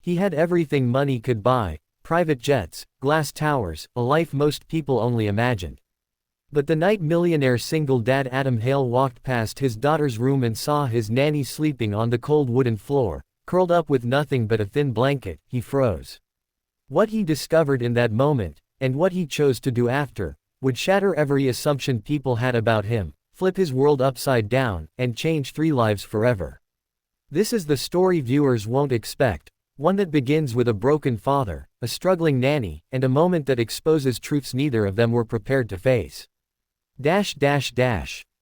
He had everything money could buy: private jets, glass towers, a life most people only imagined. But the night millionaire single dad Adam Hale walked past his daughter's room and saw his nanny sleeping on the cold wooden floor, curled up with nothing but a thin blanket, he froze. What he discovered in that moment, and what he chose to do after, would shatter every assumption people had about him, flip his world upside down, and change 3 lives forever. This is the story viewers won't expect, one that begins with a broken father, a struggling nanny, and a moment that exposes truths neither of them were prepared to face.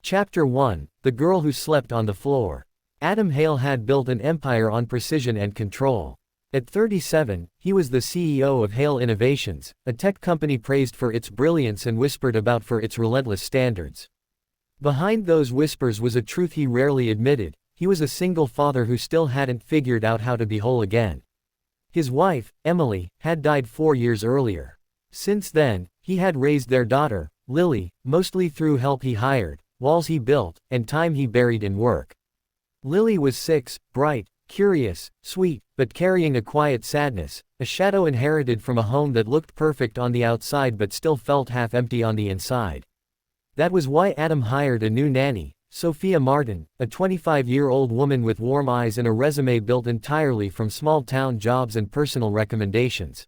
Chapter 1, The Girl Who Slept on the Floor. Adam Hale had built an empire on precision and control. At 37, he was the CEO of Hale Innovations, a tech company praised for its brilliance and whispered about for its relentless standards. Behind those whispers was a truth he rarely admitted: he was a single father who still hadn't figured out how to be whole again. His wife, Emily, had died 4 years earlier. Since then, he had raised their daughter, Lily, mostly through help he hired, walls he built, and time he buried in work. Lily was 6, bright, curious, sweet, but carrying a quiet sadness, a shadow inherited from a home that looked perfect on the outside but still felt half empty on the inside. That was why Adam hired a new nanny, Sophia Martin, a 25-year-old woman with warm eyes and a resume built entirely from small-town jobs and personal recommendations.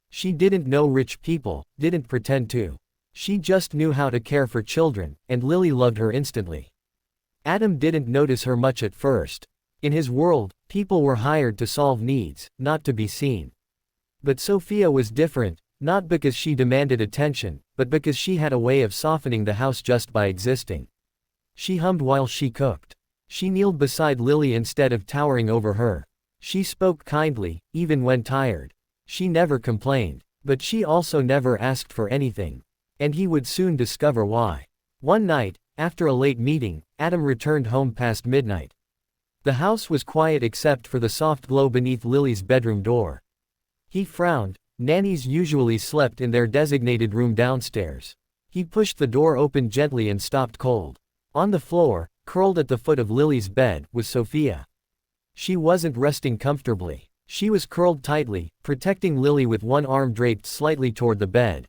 She didn't know rich people, didn't pretend to. She just knew how to care for children, and Lily loved her instantly. Adam didn't notice her much at first. In his world, people were hired to solve needs, not to be seen. But Sophia was different, not because she demanded attention, but because she had a way of softening the house just by existing. She hummed while she cooked. She kneeled beside Lily instead of towering over her. She spoke kindly, even when tired. She never complained. But she also never asked for anything. And he would soon discover why. One night, after a late meeting, Adam returned home past midnight. The house was quiet except for the soft glow beneath Lily's bedroom door. He frowned. Nannies usually slept in their designated room downstairs. He pushed the door open gently and stopped cold. On the floor, curled at the foot of Lily's bed, was Sophia. She wasn't resting comfortably. She was curled tightly, protecting Lily with one arm draped slightly toward the bed.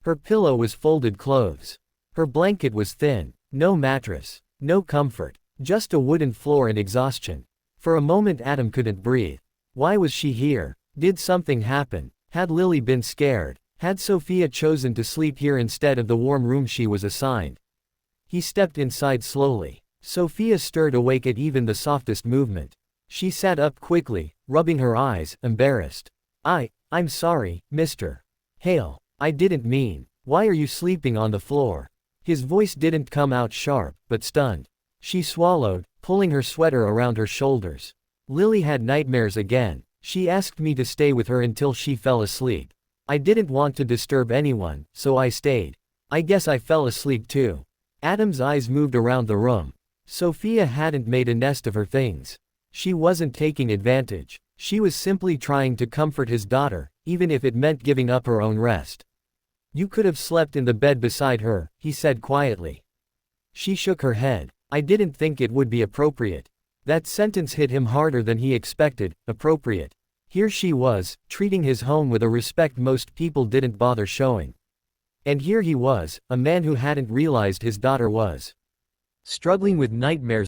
Her pillow was folded clothes. Her blanket was thin. No mattress. No comfort. Just a wooden floor and exhaustion. For a moment Adam couldn't breathe. Why was she here? Did something happen? Had Lily been scared? Had Sophia chosen to sleep here instead of the warm room she was assigned? He stepped inside slowly. Sophia stirred awake at even the softest movement. She sat up quickly, rubbing her eyes, embarrassed. I'm sorry, Mr. Hale. I didn't mean. Why are you sleeping on the floor? His voice didn't come out sharp, but stunned. She swallowed, pulling her sweater around her shoulders. Lily had nightmares again. She asked me to stay with her until she fell asleep. I didn't want to disturb anyone, so I stayed. I guess I fell asleep too. Adam's eyes moved around the room. Sophia hadn't made a nest of her things. She wasn't taking advantage. She was simply trying to comfort his daughter, even if it meant giving up her own rest. You could have slept in the bed beside her, he said quietly. She shook her head. I didn't think it would be appropriate. That sentence hit him harder than he expected. Appropriate. Here she was, treating his home with a respect most people didn't bother showing. And here he was, a man who hadn't realized his daughter was struggling with nightmares.